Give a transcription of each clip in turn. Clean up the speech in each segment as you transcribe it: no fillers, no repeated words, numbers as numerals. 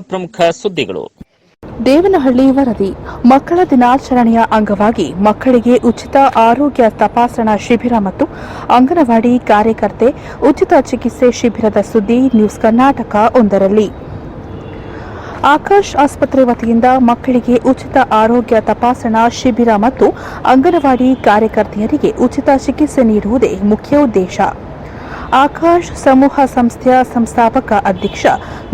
ಪ್ರಮುಖ ಸುದ್ದಿಗಳು. ದೇವನಹಳ್ಳಿ ವರದಿ. ಮಕ್ಕಳ ದಿನಾಚರಣೆಯ ಅಂಗವಾಗಿ ಮಕ್ಕಳಿಗೆ ಉಚಿತ ಆರೋಗ್ಯ ತಪಾಸಣಾ ಶಿಬಿರ ಮತ್ತು ಅಂಗನವಾಡಿ ಕಾರ್ಯಕರ್ತೆ ಉಚಿತ ಚಿಕಿತ್ಸೆ ಶಿಬಿರದ ಸುದ್ದಿ ನ್ಯೂಸ್ ಕರ್ನಾಟಕ ಒಂದರಲ್ಲಿ. ಆಕಾಶ್ ಆಸ್ಪತ್ರೆ ವತಿಯಿಂದ ಮಕ್ಕಳಿಗೆ ಉಚಿತ ಆರೋಗ್ಯ ತಪಾಸಣಾ ಶಿಬಿರ ಮತ್ತು ಅಂಗನವಾಡಿ ಕಾರ್ಯಕರ್ತೆಯರಿಗೆ ಉಚಿತ ಚಿಕಿತ್ಸೆ ನೀಡುವುದೇ ಮುಖ್ಯ ಉದ್ದೇಶ. ಆಕಾಶ್ ಸಮೂಹ ಸಂಸ್ಥೆಯ ಸಂಸ್ಥಾಪಕ ಅಧ್ಯಕ್ಷ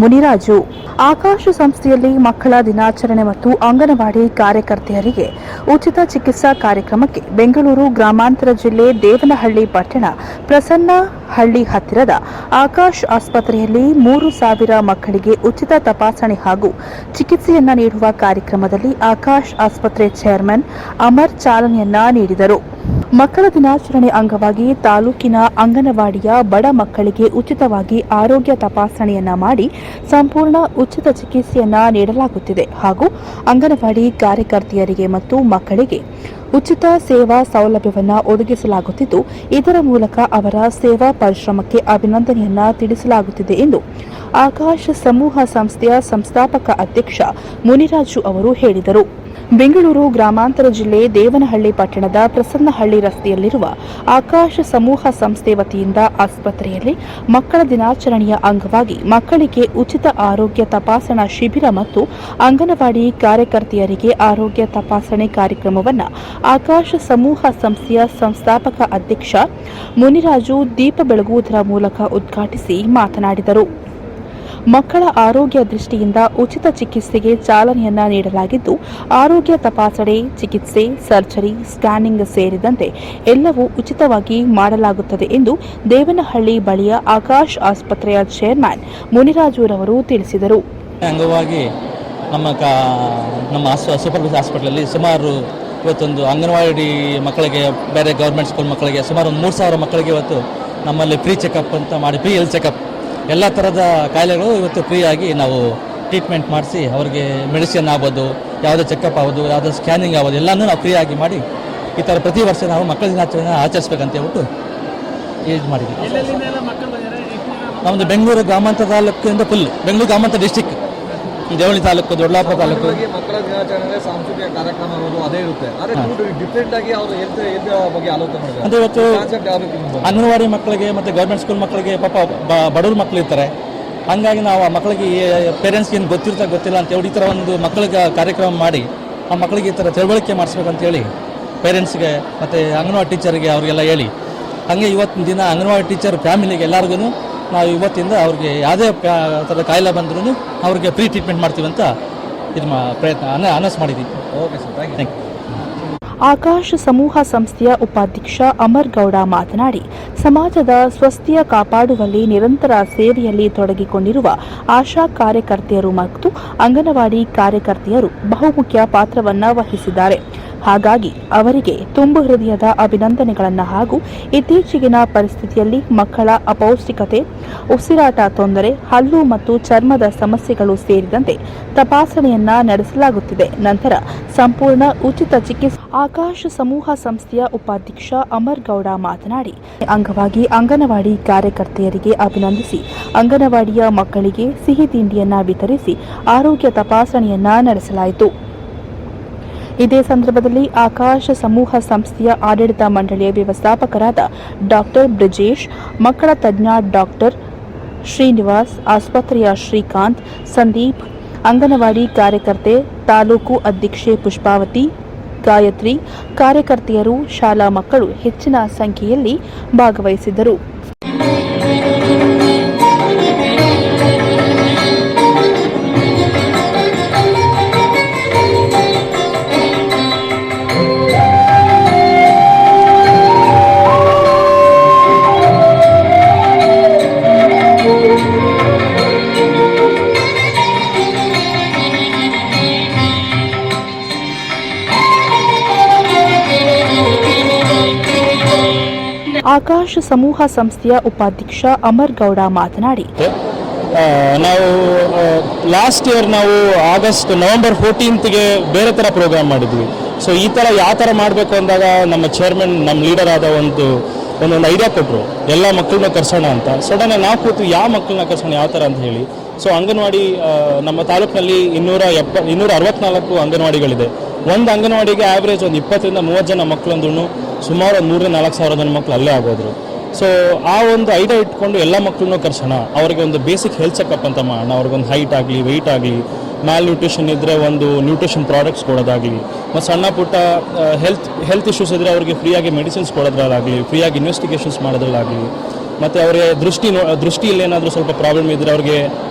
ಮುನಿರಾಜು. ಆಕಾಶ್ ಸಂಸ್ಥೆಯಲ್ಲಿ ಮಕ್ಕಳ ದಿನಾಚರಣೆ ಮತ್ತು ಅಂಗನವಾಡಿ ಕಾರ್ಯಕರ್ತೆಯರಿಗೆ ಉಚಿತ ಚಿಕಿತ್ಸಾ ಕಾರ್ಯಕ್ರಮಕ್ಕೆ ಬೆಂಗಳೂರು ಗ್ರಾಮಾಂತರ ಜಿಲ್ಲೆ ದೇವನಹಳ್ಳಿ ಪಟ್ಟಣ ಪ್ರಸನ್ನಹಳ್ಳಿ ಹತ್ತಿರದ ಆಕಾಶ್ ಆಸ್ಪತ್ರೆಯಲ್ಲಿ 3,000 ಮಕ್ಕಳಿಗೆ ಉಚಿತ ತಪಾಸಣೆ ಹಾಗೂ ಚಿಕಿತ್ಸೆಯನ್ನ ನೀಡುವ ಕಾರ್ಯಕ್ರಮದಲ್ಲಿ ಆಕಾಶ್ ಆಸ್ಪತ್ರೆ ಚೇರ್ಮನ್ ಅಮರ್ ಚಾಲನೆಯನ್ನ ನೀಡಿದರು. ಮಕ್ಕಳ ದಿನಾಚರಣೆ ಅಂಗವಾಗಿ ತಾಲೂಕಿನ ಅಂಗನವಾಡಿಯ ಬಡ ಮಕ್ಕಳಿಗೆ ಉಚಿತವಾಗಿ ಆರೋಗ್ಯ ತಪಾಸಣೆಯನ್ನ ಮಾಡಿ ಸಂಪೂರ್ಣ ಉಚಿತ ಚಿಕಿತ್ಸೆಯನ್ನ ನೀಡಲಾಗುತ್ತಿದೆ ಹಾಗೂ ಅಂಗನವಾಡಿ ಕಾರ್ಯಕರ್ತೆಯರಿಗೆ ಮತ್ತು ಮಕ್ಕಳಿಗೆ ಉಚಿತ ಸೇವಾ ಸೌಲಭ್ಯವನ್ನು ಒದಗಿಸಲಾಗುತ್ತಿದ್ದು, ಇದರ ಮೂಲಕ ಅವರ ಸೇವಾ ಪರಿಶ್ರಮಕ್ಕೆ ಅಭಿನಂದನೆಯನ್ನ ತಿಳಿಸಲಾಗುತ್ತಿದೆ ಎಂದು ಆಕಾಶ್ ಸಮೂಹ ಸಂಸ್ಥೆಯ ಸಂಸ್ಥಾಪಕ ಅಧ್ಯಕ್ಷ ಮುನಿರಾಜು ಅವರು ಹೇಳಿದರು. ಬೆಂಗಳೂರು ಗ್ರಾಮಾಂತರ ಜಿಲ್ಲೆ ದೇವನಹಳ್ಳಿ ಪಟ್ಟಣದ ಪ್ರಸನ್ನಹಳ್ಳಿ ರಸ್ತೆಯಲ್ಲಿರುವ ಆಕಾಶ್ ಸಮೂಹ ಸಂಸ್ಥೆ ವತಿಯಿಂದ ಆಸ್ಪತ್ರೆಯಲ್ಲಿ ಮಕ್ಕಳ ದಿನಾಚರಣೆಯ ಅಂಗವಾಗಿ ಮಕ್ಕಳಿಗೆ ಉಚಿತ ಆರೋಗ್ಯ ತಪಾಸಣಾ ಶಿಬಿರ ಮತ್ತು ಅಂಗನವಾಡಿ ಕಾರ್ಯಕರ್ತೆಯರಿಗೆ ಆರೋಗ್ಯ ತಪಾಸಣೆ ಕಾರ್ಯಕ್ರಮವನ್ನು ಆಕಾಶ್ ಸಮೂಹ ಸಂಸ್ಥೆಯ ಸಂಸ್ಥಾಪಕ ಅಧ್ಯಕ್ಷ ಮುನಿರಾಜು ದೀಪ ಬೆಳಗುವುದರ ಮೂಲಕ ಉದ್ಘಾಟಿಸಿ ಮಾತನಾಡಿದರು. ಮಕ್ಕಳ ಆರೋಗ್ಯ ದೃಷ್ಟಿಯಿಂದ ಉಚಿತ ಚಿಕಿತ್ಸೆಗೆ ಚಾಲನೆಯನ್ನ ನೀಡಲಾಗಿದ್ದು, ಆರೋಗ್ಯ ತಪಾಸಣೆ, ಚಿಕಿತ್ಸೆ, ಸರ್ಜರಿ, ಸ್ಕ್ಯಾನಿಂಗ್ ಸೇರಿದಂತೆ ಎಲ್ಲವೂ ಉಚಿತವಾಗಿ ಮಾಡಲಾಗುತ್ತದೆ ಎಂದು ದೇವನಹಳ್ಳಿ ಬಳಿಯ ಆಕಾಶ್ ಆಸ್ಪತ್ರೆಯ ಚೇರ್ಮನ್ ಮುನಿರಾಜುರವರು ತಿಳಿಸಿದರು. ಅಂಗವಾಗಿ ನಮ್ಮ ಸೂಪರ್ ಹಾಸ್ಪಿಟಲಲ್ಲಿ ಸುಮಾರು ಇವತ್ತೊಂದು ಅಂಗನವಾಡಿ ಮಕ್ಕಳಿಗೆ, ಬೇರೆ ಗೌರ್ಮೆಂಟ್ ಸ್ಕೂಲ್ ಮಕ್ಕಳಿಗೆ ಸುಮಾರು 3,000 ಮಕ್ಕಳಿಗೆ ಇವತ್ತು ನಮ್ಮಲ್ಲಿ ಫ್ರೀ ಚೆಕಪ್ ಅಂತ ಮಾಡಿ, ಫ್ರೀ ಹೆಲ್ತ್ ಚೆಕಪ್ ಎಲ್ಲ ಥರದ ಕಾಯಿಲೆಗಳು ಇವತ್ತು ಫ್ರೀಯಾಗಿ ನಾವು ಟ್ರೀಟ್ಮೆಂಟ್ ಮಾಡಿಸಿ ಅವರಿಗೆ ಮೆಡಿಸಿನ್ ಆಗ್ಬೋದು, ಯಾವುದೇ ಚೆಕಪ್ ಆಗ್ಬೋದು, ಯಾವುದೇ ಸ್ಕ್ಯಾನಿಂಗ್ ಆಗ್ಬೋದು, ಎಲ್ಲನೂ ನಾವು ಫ್ರೀಯಾಗಿ ಮಾಡಿ ಈ ಥರ ಪ್ರತಿ ವರ್ಷ ನಾವು ಮಕ್ಕಳ ದಿನಾಚರಣೆ ಆಚರಿಸ್ಬೇಕಂತ ಹೇಳ್ಬಿಟ್ಟು ಯೂಸ್ ಮಾಡಿದ್ದೀವಿ. ನಮ್ಮದು ಬೆಂಗಳೂರು ಗ್ರಾಮಾಂತರ ತಾಲೂಕಿಂದ ಫುಲ್ ಬೆಂಗಳೂರು ಗ್ರಾಮಾಂತರ ಡಿಸ್ಟಿಕ್, ದೇವಳಿ ತಾಲೂಕು, ದೊಡ್ಡಬಳ್ಳಾಪುರ ತಾಲೂಕು. ಮಕ್ಕಳ ದಿನಾಚರಣೆ ಸಾಂಸ್ಕೃತಿಕ ಕಾರ್ಯಕ್ರಮ ಅದೇ ಇರುತ್ತೆ, ಡಿಫ್ರೆಂಟ್ ಆಗಿ ಅವರು ಬಗ್ಗೆ ಆಲೋಚನೆ ಮಾಡಿದ್ದಾರೆ. ಅಂದರೆ ಇವತ್ತು ಅಂಗನವಾಡಿ ಮಕ್ಕಳಿಗೆ ಮತ್ತು ಗೌರ್ಮೆಂಟ್ ಸ್ಕೂಲ್ ಮಕ್ಕಳಿಗೆ ಪಾಪ ಬಡವ್ರ ಮಕ್ಕಳು ಇರ್ತಾರೆ. ಹಾಗಾಗಿ ನಾವು ಆ ಮಕ್ಕಳಿಗೆ ಪೇರೆಂಟ್ಸ್ಗೆ ಏನು ಗೊತ್ತಿಲ್ಲ ಅಂತ ಹೇಳಿ ಈ ಥರ ಒಂದು ಮಕ್ಕಳಿಗೆ ಕಾರ್ಯಕ್ರಮ ಮಾಡಿ ಆ ಮಕ್ಕಳಿಗೆ ಈ ಥರ ತಿಳುವಳಿಕೆ ಮಾಡಿಸ್ಬೇಕಂತೇಳಿ ಪೇರೆಂಟ್ಸ್ಗೆ ಮತ್ತು ಅಂಗನವಾಡಿ ಟೀಚರ್ಗೆ ಅವರಿಗೆಲ್ಲ ಹೇಳಿ, ಹಾಗೆ ಇವತ್ತಿನ ದಿನ ಅಂಗನವಾಡಿ ಟೀಚರ್ ಫ್ಯಾಮಿಲಿಗೆ ಎಲ್ಲರಿಗೂ ನಾವು ಇವತ್ತಿಂದ ಅವ್ರಿಗೆ ಯಾವುದೇ ಥರದ ಕಾಯಿಲೆ ಬಂದ್ರೂ ಅವ್ರಿಗೆ ಫ್ರೀ ಟ್ರೀಟ್ಮೆಂಟ್ ಮಾಡ್ತೀವಿ ಅಂತ ಇದು ಪ್ರಯತ್ನ ಅನೌನ್ಸ್ ಮಾಡಿದ್ದೀವಿ. Okay sir, thank you. Akash ಸಮೂಹ ಸಂಸ್ಥೆಯ ಉಪಾಧ್ಯಕ್ಷ ಅಮರ್ ಗೌಡ ಮಾತನಾಡಿ, ಸಮಾಜದ ಸ್ವಸ್ಥ್ಯ ಕಾಪಾಡುವಲ್ಲಿ ನಿರಂತರ ಸೇವೆಯಲ್ಲಿ ತೊಡಗಿಕೊಂಡಿರುವ ಆಶಾ ಕಾರ್ಯಕರ್ತೆಯರು ಮತ್ತು ಅಂಗನವಾಡಿ ಕಾರ್ಯಕರ್ತೆಯರು ಬಹುಮುಖ್ಯ ಪಾತ್ರವನ್ನು ವಹಿಸಿದ್ದಾರೆ. ಹಾಗಾಗಿ ಅವರಿಗೆ ತುಂಬು ಹೃದಯದ ಅಭಿನಂದನೆಗಳನ್ನು ಹಾಗೂ ಇತ್ತೀಚೆಗಿನ ಪರಿಸ್ಥಿತಿಯಲ್ಲಿ ಮಕ್ಕಳ ಅಪೌಷ್ಟಿಕತೆ, ಉಸಿರಾಟ ತೊಂದರೆ, ಹಲ್ಲು ಮತ್ತು ಚರ್ಮದ ಸಮಸ್ಯೆಗಳು ಸೇರಿದಂತೆ ತಪಾಸಣೆಯನ್ನ ನಡೆಸಲಾಗುತ್ತಿದೆ. ನಂತರ ಸಂಪೂರ್ಣ ಉಚಿತ ಚಿಕಿತ್ಸೆ. ಆಕಾಶ್ ಸಮೂಹ ಸಂಸ್ಥೆಯ ಉಪಾಧ್ಯಕ್ಷ ಅಮರ್ ಗೌಡ ಮಾತನಾಡಿ, ಅಂಗವಾಗಿ ಅಂಗನವಾಡಿ ಕಾರ್ಯಕರ್ತೆಯರಿಗೆ ಅಭಿನಂದಿಸಿ ಅಂಗನವಾಡಿಯ ಮಕ್ಕಳಿಗೆ ಸಿಹಿ ತಿಂಡಿಯನ್ನ ವಿತರಿಸಿ ಆರೋಗ್ಯ ತಪಾಸಣೆಯನ್ನ ನಡೆಸಲಾಯಿತು. ಇದೇ ಸಂದರ್ಭದಲ್ಲಿ ಆಕಾಶ್ ಸಮೂಹ ಸಂಸ್ಥೆಯ ಆಡಳಿತ ಮಂಡಳಿಯ ವ್ಯವಸ್ಥಾಪಕರಾದ ಡಾಕ್ಟರ್ ಬ್ರಿಜೇಶ್, ಮಕ್ಕಳ ತಜ್ಞ ಡಾಕ್ಟರ್ ಶ್ರೀನಿವಾಸ್, ಆಸ್ಪತ್ರೆಯ ಶ್ರೀಕಾಂತ್, ಸಂದೀಪ್, ಅಂಗನವಾಡಿ ಕಾರ್ಯಕರ್ತೆ ತಾಲೂಕು ಅಧ್ಯಕ್ಷೆ ಪುಷ್ಪಾವತಿ, ಗಾಯತ್ರಿ, ಕಾರ್ಯಕರ್ತೆಯರು, ಶಾಲಾ ಮಕ್ಕಳು ಹೆಚ್ಚಿನ ಸಂಖ್ಯೆಯಲ್ಲಿ ಭಾಗವಹಿಸಿದ್ದರು. ಆಕಾಶ್ ಸಮೂಹ ಸಂಸ್ಥೆಯ ಉಪಾಧ್ಯಕ್ಷ ಅಮರ್ ಗೌಡ ಮಾತನಾಡಿ, ನಾವು ಲಾಸ್ಟ್ ಇಯರ್ ನಾವು ನವೆಂಬರ್ 14ಗೆ ಬೇರೆ ಥರ ಪ್ರೋಗ್ರಾಮ್ ಮಾಡಿದ್ವಿ. ಸೊ ಈ ಥರ ಯಾವ ಥರ ಮಾಡಬೇಕು ಅಂದಾಗ ನಮ್ಮ ಚೇರ್ಮನ್, ನಮ್ಮ ಲೀಡರ್ ಆದ ಒಂದೊಂದು ಐಡಿಯಾ ಕೊಟ್ಟರು, ಎಲ್ಲ ಮಕ್ಕಳನ್ನ ಕರ್ಸೋಣ ಅಂತ. ಸಡನ್ನಾಗಿ ನಾವು ಕೂತು ಯಾವ ಮಕ್ಕಳನ್ನ ಕರ್ಸೋಣ ಯಾವ ಥರ ಅಂತ ಹೇಳಿ ಸೊ ಅಂಗನವಾಡಿ ನಮ್ಮ ತಾಲೂಕಿನಲ್ಲಿ 264 ಅಂಗನವಾಡಿಗಳಿದೆ. ಒಂದು ಅಂಗನವಾಡಿಗೆ ಆ್ಯಾವ್ರೇಜ್ ಒಂದು 20ರಿಂದ 30 ಜನ ಮಕ್ಕಳಂದ್ರೂ ಸುಮಾರು 3-4 ಜನ ಮಕ್ಕಳು ಅಲ್ಲೇ ಆಗೋದ್ರು. ಸೊ ಆ ಒಂದು ಐಡಿಯಾ ಇಟ್ಕೊಂಡು ಎಲ್ಲ ಮಕ್ಕಳನ್ನೂ ಕರ್ಸೋಣ, ಅವರಿಗೆ ಒಂದು ಬೇಸಿಕ್ ಹೆಲ್ತ್ ಚೆಕಪ್ ಅಂತ ಮಾಡೋಣ. ಅವ್ರಿಗೊಂದು ಹೈಟ್ ಆಗಲಿ, ವೆಯ್ಟ್ ಆಗಲಿ, ಮ್ಯಾಲ್ ನ್ಯೂಟ್ರಿಷನ್ ಇದ್ದರೆ ಒಂದು ನ್ಯೂಟ್ರಿಷನ್ ಪ್ರಾಡಕ್ಟ್ಸ್ ಕೊಡೋದಾಗಲಿ, ಮತ್ತು ಸಣ್ಣ ಪುಟ್ಟ ಹೆಲ್ತ್ ಇಶ್ಯೂಸ್ ಇದ್ದರೆ ಅವರಿಗೆ ಫ್ರೀಯಾಗಿ ಮೆಡಿಸಿನ್ಸ್ ಕೊಡೋದ್ರಲ್ಲಾಗಲಿ, ಫ್ರೀಯಾಗಿ ಇನ್ವೆಸ್ಟಿಗೇಷನ್ಸ್ ಮಾಡೋದ್ರಲ್ಲಾಗಲಿ, ಮತ್ತು ಅವರಿಗೆ ದೃಷ್ಟಿಯಲ್ಲಿ ಏನಾದರೂ ಸ್ವಲ್ಪ ಪ್ರಾಬ್ಲಮ್ ಇದ್ದರೆ ಅವ್ರಿಗೆ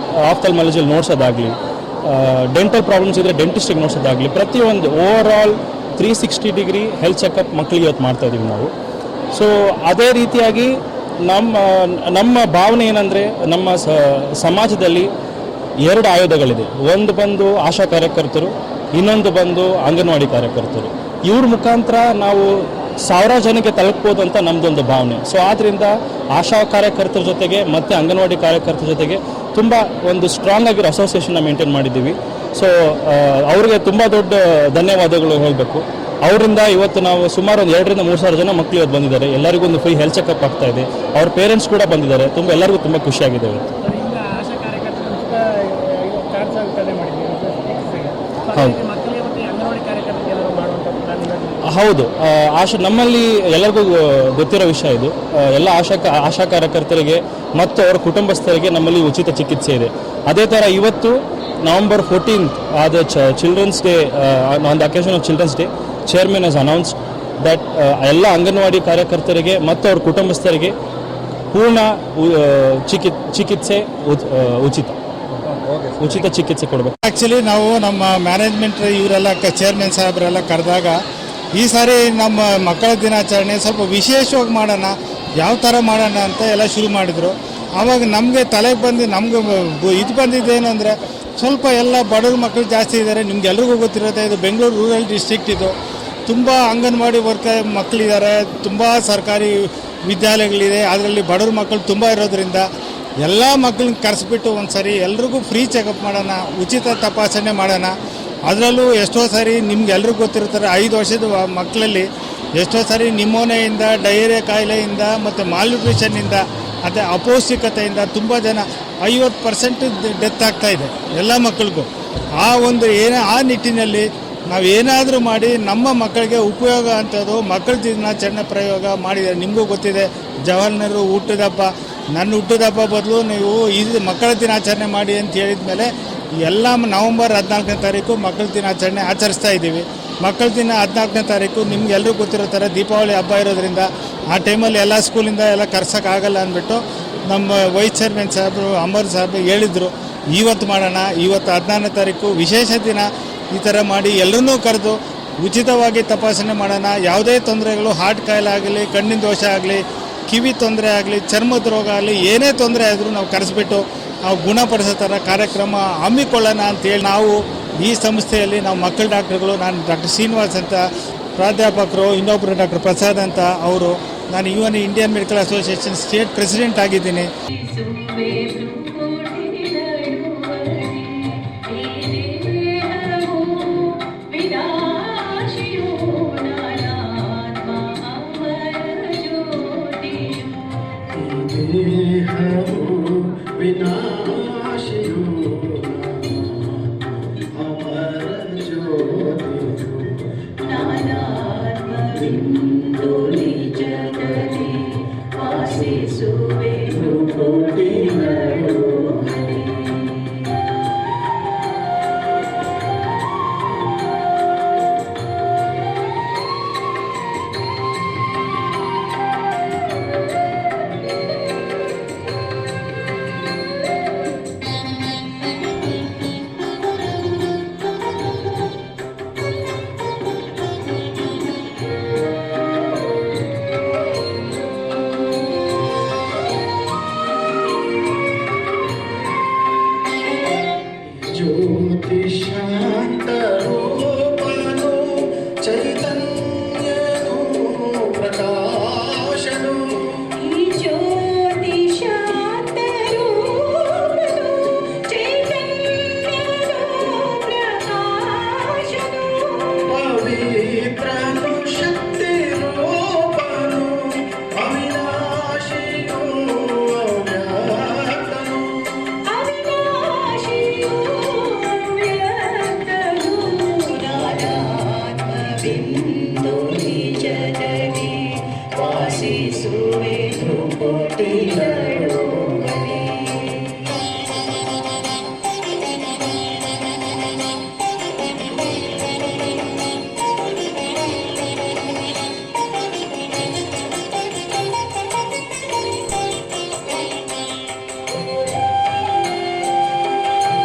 ಆಫ್ಥಲ್ಮಾಲಜಿಯಲ್ಲಿ ನೋಡ್ಸೋದಾಗಲಿ, ಡೆಂಟಲ್ ಪ್ರಾಬ್ಲಮ್ಸ್ ಇದ್ದರೆ ಡೆಂಟಿಸ್ಟಿಗೆ ನೋಡ್ಸೋದಾಗಲಿ, ಪ್ರತಿಯೊಂದು over all 360 degree health checkup ಮಕ್ಕಳಿಗೆ ಇವತ್ತು ಮಾಡ್ತಾಯಿದ್ದೀವಿ ನಾವು. ಸೊ ಅದೇ ರೀತಿಯಾಗಿ ನಮ್ಮ ಭಾವನೆ ಏನಂದರೆ, ನಮ್ಮ ಸಮಾಜದಲ್ಲಿ 2 ಆಯುಧಗಳಿದೆ. ಒಂದು ಬಂದು ಆಶಾ ಕಾರ್ಯಕರ್ತರು, ಇನ್ನೊಂದು ಬಂದು ಅಂಗನವಾಡಿ ಕಾರ್ಯಕರ್ತರು. ಇವ್ರ ಮುಖಾಂತರ ನಾವು 1000 ಜನಕ್ಕೆ ತಲುಪ್ಬೋದು ಅಂತ ನಮ್ಮದೊಂದು ಭಾವನೆ. ಸೊ ಆದ್ದರಿಂದ ಆಶಾ ಕಾರ್ಯಕರ್ತರ ಜೊತೆಗೆ ಮತ್ತು ಅಂಗನವಾಡಿ ಕಾರ್ಯಕರ್ತರ ಜೊತೆಗೆ ತುಂಬ ಒಂದು ಸ್ಟ್ರಾಂಗ್ ಆಗಿರೋ ಅಸೋಸಿಯೇಷನ್ನ ಮೇಂಟೈನ್ ಮಾಡಿದ್ದೀವಿ. ಸೊ ಅವ್ರಿಗೆ ತುಂಬ ದೊಡ್ಡ ಧನ್ಯವಾದಗಳು ಹೇಳಬೇಕು. ಅವರಿಂದ ಇವತ್ತು ನಾವು ಸುಮಾರು ಒಂದು 2,000-3,000 ಜನ ಮಕ್ಕಳು ಇವತ್ತು ಬಂದಿದ್ದಾರೆ. ಎಲ್ಲರಿಗೂ ಒಂದು ಫ್ರೀ ಹೆಲ್ತ್ ಚೆಕಪ್ ಆಗ್ತಾ ಇದೆ. ಅವ್ರ ಪೇರೆಂಟ್ಸ್ ಕೂಡ ಬಂದಿದ್ದಾರೆ. ಎಲ್ಲರಿಗೂ ತುಂಬ ಖುಷಿಯಾಗಿದೆ ಇವತ್ತು. ಹೌದು, ನಮ್ಮಲ್ಲಿ ಎಲ್ಲರಿಗೂ ಗೊತ್ತಿರೋ ವಿಷಯ ಇದು. ಎಲ್ಲ ಆಶಾ ಕಾರ್ಯಕರ್ತರಿಗೆ ಮತ್ತು ಅವರ ಕುಟುಂಬಸ್ಥರಿಗೆ ನಮ್ಮಲ್ಲಿ ಉಚಿತ ಚಿಕಿತ್ಸೆ ಇದೆ. ಅದೇ ಥರ ಇವತ್ತು November 14th ಆದ children's day, on the occasion of children's day, chairman has announced that ಎಲ್ಲ ಅಂಗನವಾಡಿ ಕಾರ್ಯಕರ್ತರಿಗೆ ಮತ್ತು ಅವ್ರ ಕುಟುಂಬಸ್ಥರಿಗೆ ಪೂರ್ಣ ಚಿಕಿತ್ಸೆ ಉಚಿತ ಚಿಕಿತ್ಸೆ ಕೊಡಬೇಕು. ಆ್ಯಕ್ಚುಲಿ ನಾವು ನಮ್ಮ ಮ್ಯಾನೇಜ್ಮೆಂಟ್ ಇವರೆಲ್ಲ ಚೇರ್ಮನ್ ಸಾಹೇಬರೆಲ್ಲ ಕರೆದಾಗ ಈ ಸಾರಿ ನಮ್ಮ ಮಕ್ಕಳ ದಿನಾಚರಣೆ ಸ್ವಲ್ಪ ವಿಶೇಷವಾಗಿ ಮಾಡೋಣ, ಯಾವ ಥರ ಮಾಡೋಣ ಅಂತ ಎಲ್ಲ ಶುರು ಮಾಡಿದರು. ಆವಾಗ ನಮಗೆ ತಲೆಗೆ ಬಂದು ನಮ್ಗೆ ಇದು ಬಂದಿದ್ದೇನು ಅಂದರೆ, ಸ್ವಲ್ಪ ಎಲ್ಲ ಬಡವ್ರ ಮಕ್ಕಳು ಜಾಸ್ತಿ ಇದ್ದಾರೆ. ನಿಮ್ಗೆಲ್ರಿಗೂ ಗೊತ್ತಿರುತ್ತೆ, ಇದು ಬೆಂಗಳೂರು ರೂರಲ್ ಡಿಸ್ಟ್ರಿಕ್ಟ್. ಇದು ತುಂಬ ಅಂಗನವಾಡಿ ಮಕ್ಕಳಿದ್ದಾರೆ, ತುಂಬ ಸರ್ಕಾರಿ ವಿದ್ಯಾಲಯಗಳಿದೆ. ಅದರಲ್ಲಿ ಬಡವ್ರ ಮಕ್ಕಳು ತುಂಬ ಇರೋದ್ರಿಂದ ಎಲ್ಲ ಮಕ್ಕಳನ್ನ ಕರೆಸ್ಬಿಟ್ಟು ಒಂದು ಸರಿ ಎಲ್ರಿಗೂ ಫ್ರೀ ಚೆಕಪ್ ಮಾಡೋಣ, ಉಚಿತ ತಪಾಸಣೆ ಮಾಡೋಣ. ಅದರಲ್ಲೂ ಎಷ್ಟೋ ಸಾರಿ ನಿಮ್ಗೆಲ್ರಿಗೂ ಗೊತ್ತಿರ್ತಾರೆ, 5 ವರ್ಷದ ಮಕ್ಕಳಲ್ಲಿ ಎಷ್ಟೋ ಸಾರಿ ನಿಮೋನಿಯಿಂದ, ಡಯೇರಿಯಾ ಕಾಯಿಲೆಯಿಂದ ಮತ್ತು ಮಾಲ್ನ್ಯೂಟ್ರಿಷನ್ನಿಂದ, ಮತ್ತು ಅಪೌಷ್ಟಿಕತೆಯಿಂದ ತುಂಬ ಜನ 50% ಡೆತ್ ಆಗ್ತಾಯಿದೆ ಎಲ್ಲ ಮಕ್ಕಳಿಗೂ. ಆ ನಿಟ್ಟಿನಲ್ಲಿ ನಾವೇನಾದರೂ ಮಾಡಿ ನಮ್ಮ ಮಕ್ಕಳಿಗೆ ಉಪಯೋಗ ಅಂಥದ್ದು ಮಕ್ಕಳ ದಿನಾಚರಣೆ ಪ್ರಯೋಗ ಮಾಡಿದ್ದಾರೆ. ನಿಮಗೂ ಗೊತ್ತಿದೆ, ಜವಾಹರ್ ನೆಹರು ಹುಟ್ಟಿದಬ್ಬ, ನನ್ನ ಹುಟ್ಟಿದಬ್ಬ ಬದಲು ನೀವು ಇದು ಮಕ್ಕಳ ದಿನಾಚರಣೆ ಮಾಡಿ ಅಂತ ಹೇಳಿದ ಮೇಲೆ ಎಲ್ಲ November 14ನೇ ತಾರೀಕು ಮಕ್ಕಳ ದಿನಾಚರಣೆ ಆಚರಿಸ್ತಾ ಇದ್ದೀವಿ. ಮಕ್ಕಳ ದಿನ 14ನೇ ತಾರೀಕು ನಿಮ್ಗೆಲ್ಲರೂ ಗೊತ್ತಿರೋ ಥರ ದೀಪಾವಳಿ ಹಬ್ಬ ಇರೋದ್ರಿಂದ ಆ ಟೈಮಲ್ಲಿ ಎಲ್ಲ ಸ್ಕೂಲಿಂದ ಎಲ್ಲ ಕರ್ಸೋಕ್ಕಾಗಲ್ಲ ಅಂದ್ಬಿಟ್ಟು ನಮ್ಮ ವೈಸ್ ಚೇರ್ಮನ್ ಸಾಹೇಬರು ಅಮರ್ ಸಾಹೇಬ್ ಹೇಳಿದರು, ಇವತ್ತು ಮಾಡೋಣ, ಇವತ್ತು 14ನೇ ತಾರೀಕು ವಿಶೇಷ ದಿನ, ಈ ಥರ ಮಾಡಿ ಎಲ್ಲರನ್ನೂ ಕರೆದು ಉಚಿತವಾಗಿ ತಪಾಸಣೆ ಮಾಡೋಣ. ಯಾವುದೇ ತೊಂದರೆಗಳು, ಹಾರ್ಟ್ ಕಾಯಿಲೆ ಆಗಲಿ, ಕಣ್ಣಿನ ದೋಷ ಆಗಲಿ, ಕಿವಿ ತೊಂದರೆ ಆಗಲಿ, ಚರ್ಮದ ರೋಗ ಆಗಲಿ, ಏನೇ ತೊಂದರೆ ಆದರೂ ನಾವು ಕರೆಸ್ಬಿಟ್ಟು ನಾವು ಗುಣಪಡಿಸೋ ಥರ ಕಾರ್ಯಕ್ರಮ ಹಮ್ಮಿಕೊಳ್ಳೋಣ ಅಂತೇಳಿ ನಾವು ಈ ಸಂಸ್ಥೆಯಲ್ಲಿ ನಾವು ಮಕ್ಕಳ ಡಾಕ್ಟ್ರುಗಳು, ನಾನು ಡಾಕ್ಟರ್ ಶ್ರೀನಿವಾಸ್ ಅಂತ ಪ್ರಾಧ್ಯಾಪಕರು, ಇನ್ನೊಬ್ಬರು ಡಾಕ್ಟರ್ ಪ್ರಸಾದ್ ಅಂತ ಅವರು, ನಾನು Indian medical association state president ಆಗಿದ್ದೀನಿ.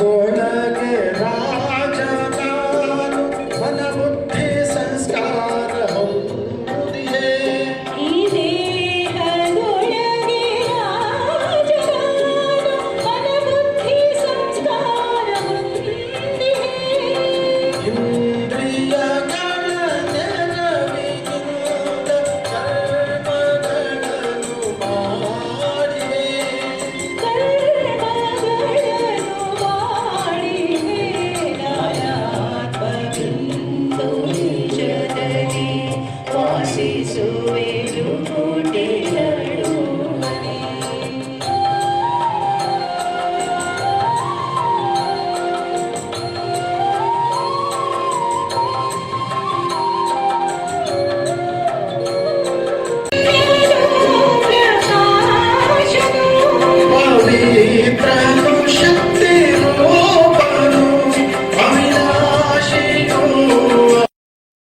को